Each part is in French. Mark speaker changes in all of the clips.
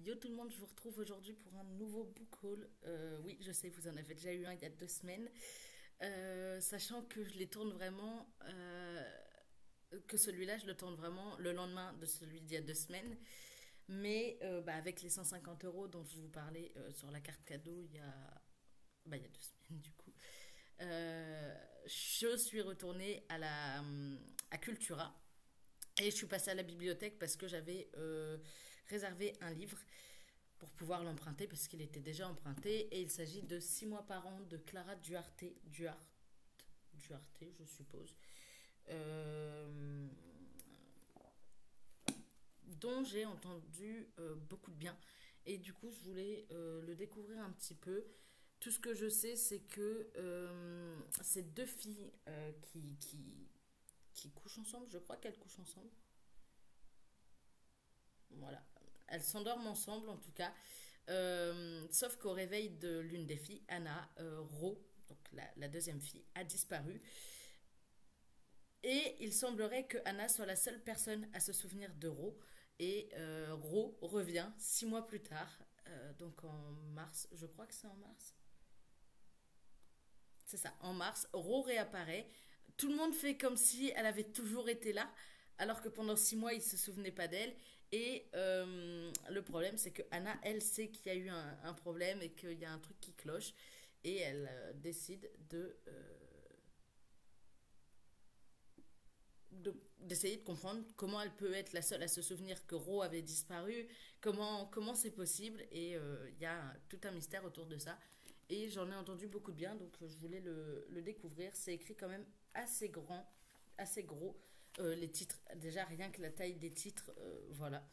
Speaker 1: Yo tout le monde, je vous retrouve aujourd'hui pour un nouveau book haul. Oui, je sais, vous en avez déjà eu un il y a 2 semaines. Sachant que je les tourne vraiment, que celui-là, je le tourne vraiment le lendemain de celui d'il y a 2 semaines. Mais avec les 150 euros dont je vous parlais sur la carte cadeau il y a 2 semaines du coup, je suis retournée à Cultura. Et je suis passée à la bibliothèque parce que j'avais réservé un livre pour pouvoir l'emprunter parce qu'il était déjà emprunté. Et il s'agit de 6 mois par an de Clara Duarte, je suppose. Euh, dont j'ai entendu beaucoup de bien. Et du coup, je voulais le découvrir un petit peu. Tout ce que je sais, c'est que ces deux filles qui couchent ensemble, je crois qu'elles couchent ensemble. Voilà. Elles s'endorment ensemble en tout cas. Sauf qu'au réveil de l'une des filles, Anna, Ro, donc la deuxième fille, a disparu. Et il semblerait que Anna soit la seule personne à se souvenir de Ro. Et Ro revient 6 mois plus tard, donc en mars, je crois que c'est en mars. C'est ça, en mars, Ro réapparaît. Tout le monde fait comme si elle avait toujours été là, alors que pendant 6 mois, il ne se souvenait pas d'elle. Et le problème, c'est que Anna, elle sait qu'il y a eu un problème et qu'il y a un truc qui cloche. Et elle décide d'essayer de comprendre comment elle peut être la seule à se souvenir que Ro avait disparu, comment c'est possible. Et il y a tout un mystère autour de ça. Et j'en ai entendu beaucoup de bien, donc je voulais le découvrir. C'est écrit quand même assez grand, assez gros. Les titres, déjà rien que la taille des titres, voilà.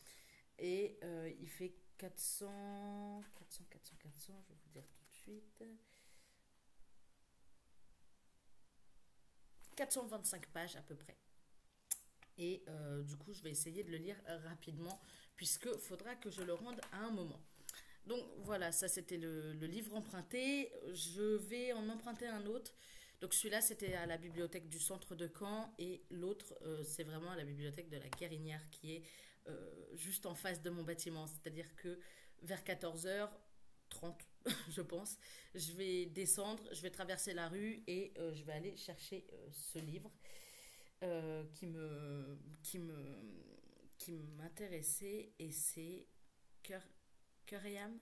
Speaker 1: Et il fait 400, je vais vous dire tout de suite. 425 pages à peu près. Et du coup, je vais essayer de le lire rapidement, puisque faudra que je le rende à un moment. Donc voilà, ça c'était le livre emprunté. Je vais en emprunter un autre. Donc celui-là c'était à la bibliothèque du centre de Caen et l'autre c'est vraiment à la bibliothèque de la Guérinière qui est juste en face de mon bâtiment. C'est-à-dire que vers 14h30, je pense, je vais descendre, je vais traverser la rue et je vais aller chercher ce livre euh, qui me qui me qui m'intéressait et c'est Cœur Cœur et âme.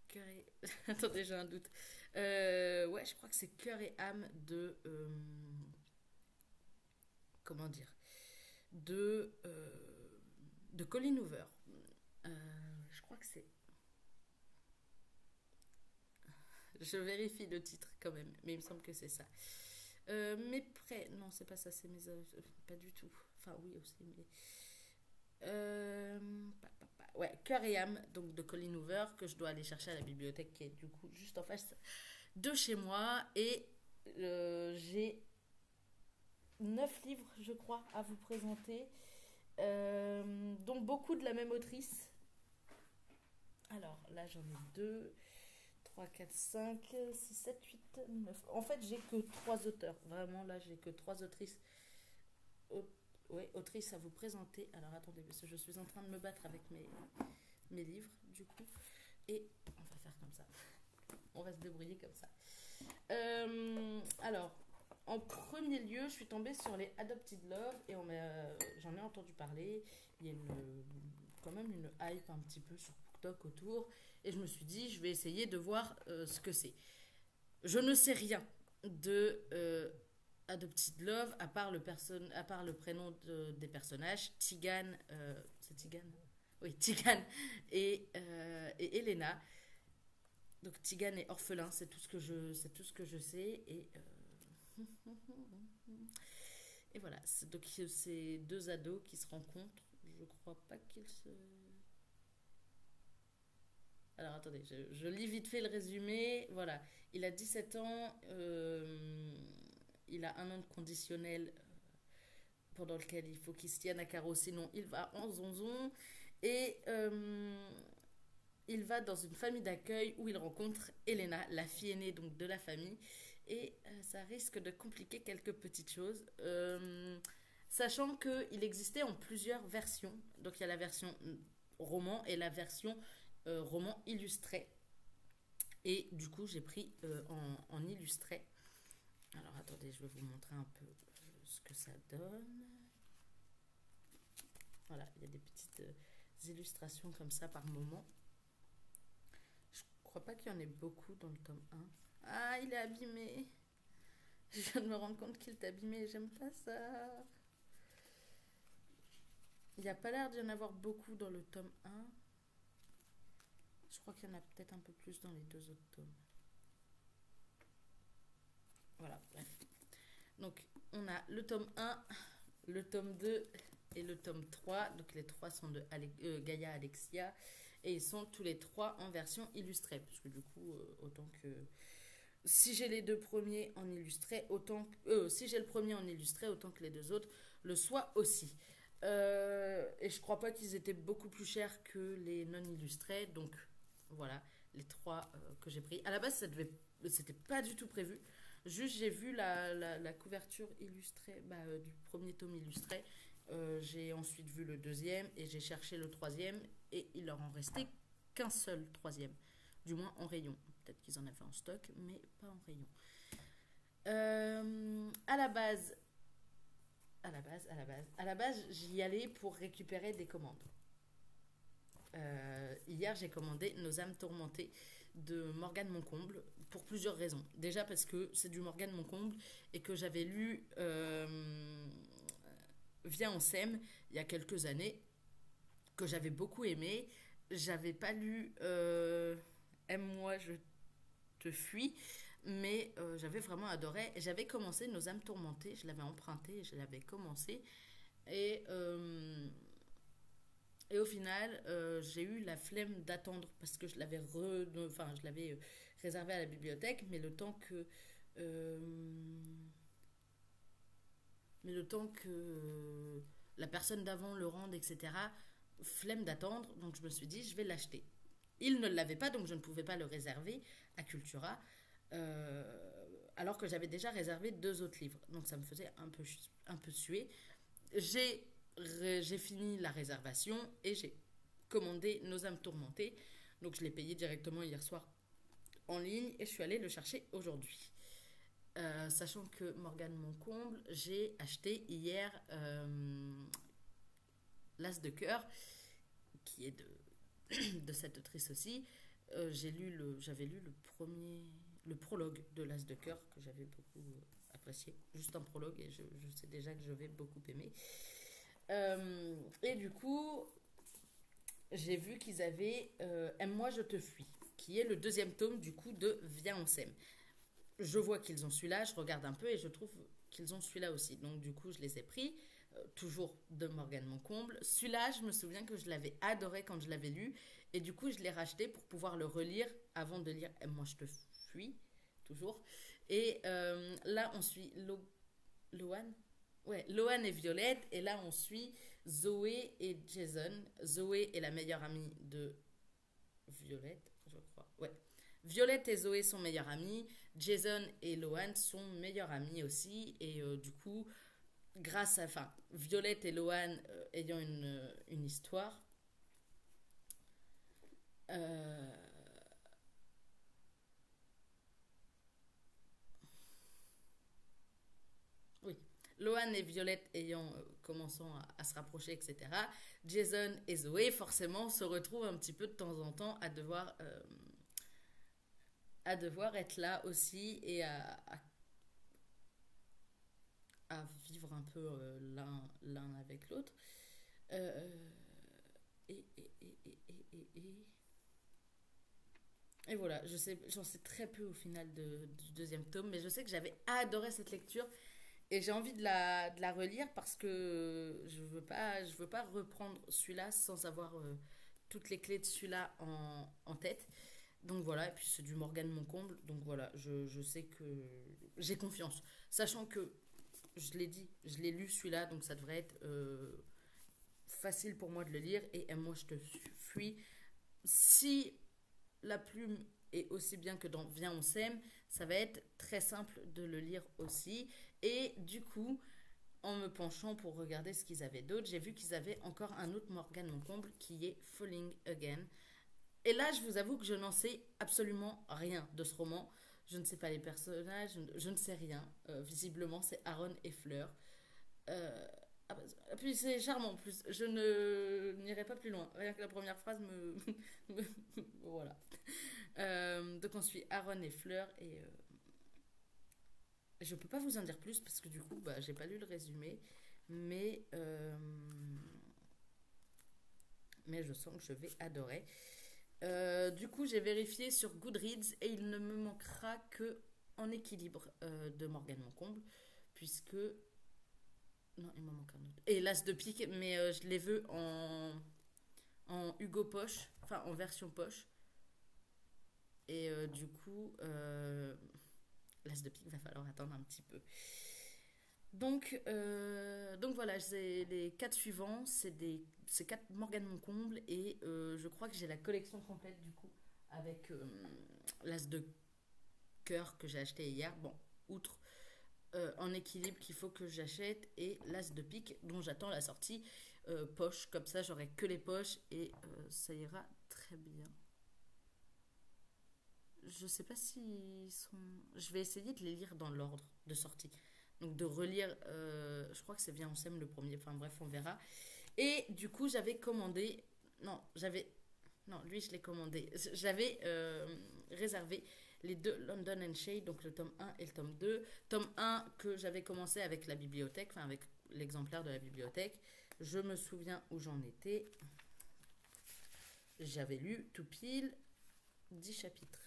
Speaker 1: Cœur et... Attendez, j'ai un doute. Ouais, je crois que c'est Cœur et âme de... comment dire de, de Colin Hoover. Je crois que c'est... Je vérifie le titre quand même, mais il me semble que c'est ça. Mes prêts... Non, c'est pas ça, c'est mes... pas du tout. Enfin, oui aussi, mais... Ouais, Cœur et âme, donc de Colin Hoover, que je dois aller chercher à la bibliothèque qui est du coup juste en face de chez moi. Et j'ai 9 livres, je crois, à vous présenter, dont beaucoup de la même autrice. Alors là, j'en ai 2, 3, 4, 5, 6, 7, 8, 9. En fait, j'ai que 3 auteurs. Vraiment, là, j'ai que 3 autrices. Ouais, autrices à vous présenter. Alors attendez, parce que je suis en train de me battre avec mes livres, du coup. Et on va faire comme ça. On va se débrouiller comme ça. Alors, en premier lieu, je suis tombée sur les Adopted Love et j'en ai entendu parler. Il y a quand même une hype un petit peu sur BookTok autour. Et je me suis dit, je vais essayer de voir ce que c'est. Je ne sais rien de Adopted Love à part le prénom des personnages, Tigane, c'est Tigane. Oui, Tigane et Elena. Donc Tigane est orphelin, c'est tout ce que je sais et voilà. Donc c'est 2 ados qui se rencontrent. Je crois pas qu'ils se. Alors attendez, je lis vite fait le résumé. Voilà, il a 17 ans, il a un an de conditionnel pendant lequel il faut qu'il se tienne à carreau, sinon il va en zonzon. Et il va dans une famille d'accueil où il rencontre Elena, la fille aînée donc de la famille. Et ça risque de compliquer quelques petites choses. Sachant qu'il existait en plusieurs versions. Donc il y a la version roman et la version roman illustré. Et du coup, j'ai pris en illustré. Alors, attendez, je vais vous montrer un peu ce que ça donne. Voilà, il y a des petites illustrations comme ça par moment. Je crois pas qu'il y en ait beaucoup dans le tome 1. Ah, il est abîmé. Je viens de me rendre compte qu'il est abîmé. J'aime pas ça. Il n'y a pas l'air d'y en avoir beaucoup dans le tome 1. Je crois qu'il y en a peut-être un peu plus dans les 2 autres tomes. Voilà, bref. Donc, on a le tome 1, le tome 2 et le tome 3. Donc, les 3 sont de Gaïa Alexia. Et ils sont tous les 3 en version illustrée. Parce que du coup, autant que... Si j'ai les 2 premiers en illustré, autant que... si j'ai le premier en illustré, autant que les 2 autres le soient aussi. Et je crois pas qu'ils étaient beaucoup plus chers que les non illustrés. Donc, voilà, les 3 que j'ai pris. À la base, c'était pas du tout prévu. Juste, j'ai vu la couverture illustrée du premier tome illustré. J'ai ensuite vu le deuxième et j'ai cherché le troisième. Et il leur en restait qu'un seul troisième. Du moins en rayon. Peut-être qu'ils en avaient en stock, mais pas en rayon. À la base, j'y allais pour récupérer des commandes. Hier, j'ai commandé Nos âmes tourmentées de Morgane Moncomble pour plusieurs raisons. Déjà parce que c'est du Morgane Moncomble et que j'avais lu Viens on s'aime il y a quelques années, que j'avais beaucoup aimé. J'avais pas lu Aime-moi, je te fuis, mais j'avais vraiment adoré. J'avais commencé Nos âmes tourmentées, je l'avais emprunté et je l'avais commencé. Et au final, j'ai eu la flemme d'attendre parce que je l'avais réservé à la bibliothèque, mais le temps que la personne d'avant le rende, etc., flemme d'attendre, donc je me suis dit, je vais l'acheter. Il ne l'avait pas, donc je ne pouvais pas le réserver à Cultura, alors que j'avais déjà réservé 2 autres livres. Donc ça me faisait un peu suer. J'ai fini la réservation et j'ai commandé Nos âmes tourmentées. Donc je l'ai payé directement hier soir en ligne et je suis allée le chercher aujourd'hui. Sachant que Morgane Moncomble, j'ai acheté hier L'As de cœur, qui est de cette autrice aussi. J'avais lu le prologue de L'As de cœur que j'avais beaucoup apprécié. Juste un prologue et je sais déjà que je vais beaucoup aimer. Et du coup, j'ai vu qu'ils avaient Aime-moi, je te fuis, qui est le 2e tome du coup de Viens on s'aime. Je vois qu'ils ont celui-là, je regarde un peu et je trouve qu'ils ont celui-là aussi. Donc du coup, je les ai pris, toujours de Morgane Moncomble. Celui-là, je me souviens que je l'avais adoré quand je l'avais lu. Et du coup, je l'ai racheté pour pouvoir le relire avant de lire Moi, je te fuis, toujours. Et là, on suit Loan. Ouais, Loan et Violette. Et là, on suit Zoé et Jason. Zoé est la meilleure amie de Violette, je crois. Ouais. Violette et Zoé sont meilleures amies. Jason et Loan sont meilleurs amis aussi. Et du coup, Violette et Loan ayant une histoire, oui, Loan et Violette ayant commençant à se rapprocher, etc. Jason et Zoé, forcément, se retrouvent un petit peu de temps en temps à devoir être là aussi et à vivre un peu l'un avec l'autre. Et, et, et, et, et, et voilà, j'en sais très peu au final du 2e tome, mais je sais que j'avais adoré cette lecture et j'ai envie de la relire parce que je veux pas reprendre celui-là sans avoir toutes les clés de celui-là en tête. Donc voilà, et puis c'est du Morgane Moncomble, donc voilà, je sais que j'ai confiance. Sachant que, je l'ai dit, je l'ai lu celui-là, donc ça devrait être facile pour moi de le lire. Et moi, je te fuis. Si la plume est aussi bien que dans Viens, on s'aime, ça va être très simple de le lire aussi. Et du coup, en me penchant pour regarder ce qu'ils avaient d'autre, j'ai vu qu'ils avaient encore un autre Morgane Moncomble qui est Falling Again. Et là, je vous avoue que je n'en sais absolument rien de ce roman. Je ne sais pas les personnages, je ne sais rien. Visiblement, c'est Aaron et Fleur. Euh, ah bah, puis c'est charmant en plus. Je ne n'irai pas plus loin. Rien que la première phrase me. Voilà. Donc on suit Aaron et Fleur et je peux pas vous en dire plus parce que du coup, bah, j'ai pas lu le résumé. Mais, euh, mais je sens que je vais adorer. Du coup, j'ai vérifié sur Goodreads et il ne me manquera que En équilibre de Morgane Moncomble, puisque. Non, il m'en manque un autre. Et l'As de pique, mais je les veux en Hugo Poche, enfin en version poche. Et du coup, l'As de pique va falloir attendre un petit peu. Donc voilà, c'est les quatre suivants, c'est quatre Morgane Moncomble et je crois que j'ai la collection complète du coup avec l'As de cœur que j'ai acheté hier. Bon, outre En équilibre qu'il faut que j'achète et l'As de pique dont j'attends la sortie poche. Comme ça, j'aurai que les poches et ça ira très bien. Je sais pas s'ils sont. Je vais essayer de les lire dans l'ordre de sortie. Donc de relire, je crois que c'est Viens on s'aime le premier, enfin bref, on verra. Et du coup, j'avais commandé. Non, j'avais. Non, lui, je l'ai commandé. J'avais réservé les deux London and Shade, donc le tome 1 et le tome 2. Tome 1 que j'avais commencé avec la bibliothèque, enfin avec l'exemplaire de la bibliothèque. Je me souviens où j'en étais. J'avais lu tout pile 10 chapitres.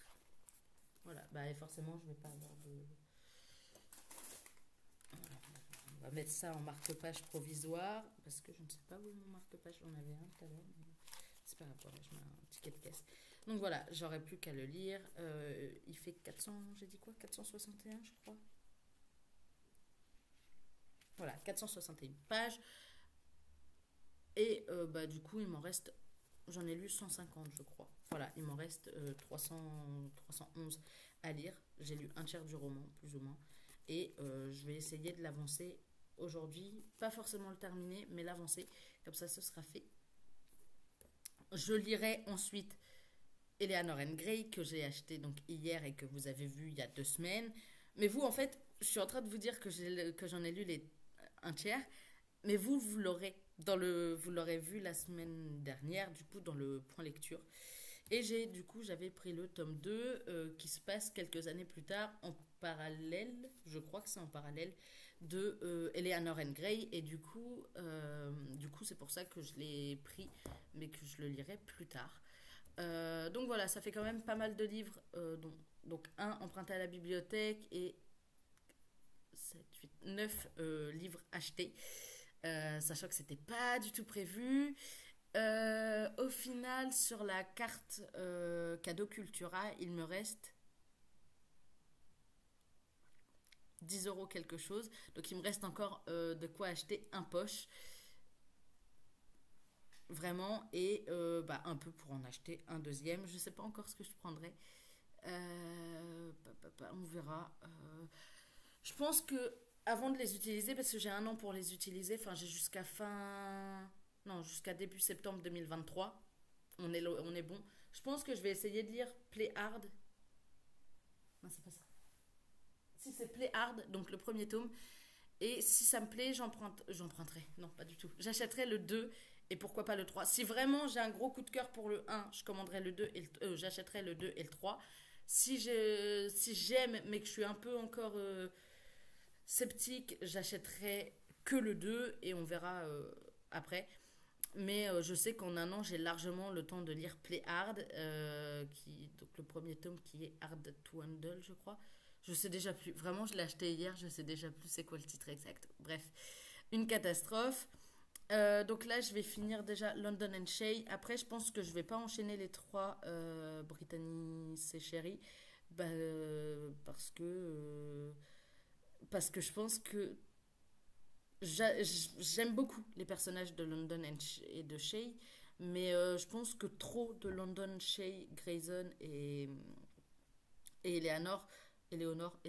Speaker 1: Voilà, bah et forcément, je vais pas avoir de. On va mettre ça en marque-page provisoire parce que je ne sais pas où est mon marque-page. J'en avais un tout à l'heure, mais c'est pas grave. Voilà, je mets un ticket de caisse. Donc voilà, j'aurais plus qu'à le lire. Il fait 400, j'ai dit quoi 461, je crois. Voilà, 461 pages. Et bah, du coup, il m'en reste. J'en ai lu 150, je crois. Voilà, il m'en reste 311 à lire. J'ai lu un tiers du roman, plus ou moins. Et je vais essayer de l'avancer aujourd'hui. Pas forcément le terminer, mais l'avancer. Comme ça, ce sera fait. Je lirai ensuite Eleanor and Grey, que j'ai acheté donc hier et que vous avez vu il y a 2 semaines. Mais vous, en fait, je suis en train de vous dire que j'en ai lu un tiers. Mais vous l'aurez vous l'aurez vu la semaine dernière, du coup, dans le point lecture. Et du coup, j'avais pris le tome 2 qui se passe quelques années plus tard en parallèle, je crois que c'est en parallèle, de Eleanor and Grey. Et du coup, c'est pour ça que je l'ai pris, mais que je le lirai plus tard. Donc voilà, ça fait quand même pas mal de livres, donc un emprunté à la bibliothèque et 7, 8, 9 livres achetés. Sachant que c'était pas du tout prévu. Au final, sur la carte cadeau Cultura, il me reste 10 € quelque chose. Donc il me reste encore de quoi acheter un poche. Vraiment. Et bah, un peu pour en acheter un deuxième. Je sais pas encore ce que je prendrai. On verra. Je pense que avant de les utiliser, parce que j'ai un an pour les utiliser, enfin j'ai jusqu'à non, jusqu'à début septembre 2023. On est bon. Je pense que je vais essayer de lire Play Hard. Non, c'est pas ça. Si c'est Play Hard, donc le premier tome. Et si ça me plaît, j'emprunterai. Non, pas du tout. J'achèterai le 2 et pourquoi pas le 3. Si vraiment j'ai un gros coup de cœur pour le 1, je commanderai le 2 et j'achèterai le 2 et le 3. Si j'aime, mais que je suis un peu encore sceptique, j'achèterai que le 2 et on verra après. Mais je sais qu'en un an, j'ai largement le temps de lire Play Hard, donc le premier tome qui est Hard to Handle, je crois. Je sais déjà plus. Vraiment, je l'ai acheté hier, je sais déjà plus c'est quoi le titre exact. Bref, une catastrophe. Donc là, je vais finir déjà London and Shay. Après, je pense que je vais pas enchaîner les trois Brittany et Sherry. Bah, parce que je pense que j'aime beaucoup les personnages de London et de Shay, mais je pense que trop de London, Shay, Grayson et Eleanor, Eleanor,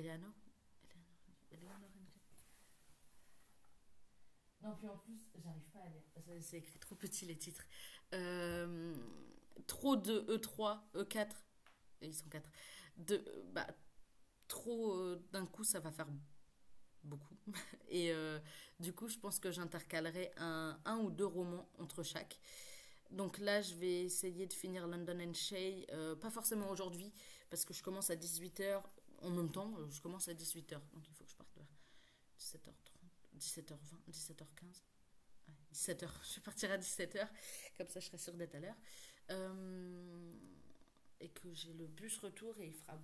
Speaker 1: Non, puis en plus, j'arrive pas à lire. C'est écrit trop petit les titres. Trop de E3, E4, et ils sont 4. Bah, trop d'un coup, ça va faire beaucoup. Et du coup, je pense que j'intercalerai un ou deux romans entre chaque. Donc là, je vais essayer de finir London and Shay. Pas forcément aujourd'hui, parce que je commence à 18h. En même temps, je commence à 18h. Donc il faut que je parte vers 17h30, 17h20, 17h15. Ouais, 17h. Je vais partir à 17h. Comme ça, je serai sûre d'être à l'heure. Et que j'ai le bus retour et il fera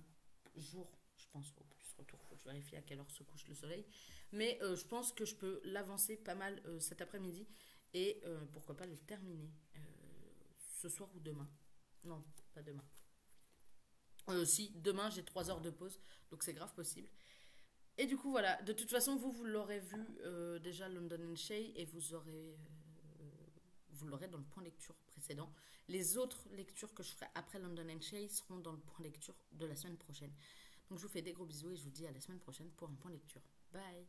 Speaker 1: jour, je pense, au bus retour. Il faut que je vérifie à quelle heure se couche le soleil. Mais je pense que je peux l'avancer pas mal cet après-midi et pourquoi pas le terminer ce soir ou demain. Non, pas demain. Si, demain j'ai 3 heures de pause, donc c'est grave possible. Et du coup, voilà, de toute façon, vous l'aurez vu déjà London and Shay et vous l'aurez dans le point lecture précédent. Les autres lectures que je ferai après London and Shay seront dans le point lecture de la semaine prochaine. Donc je vous fais des gros bisous et je vous dis à la semaine prochaine pour un point lecture. Bye.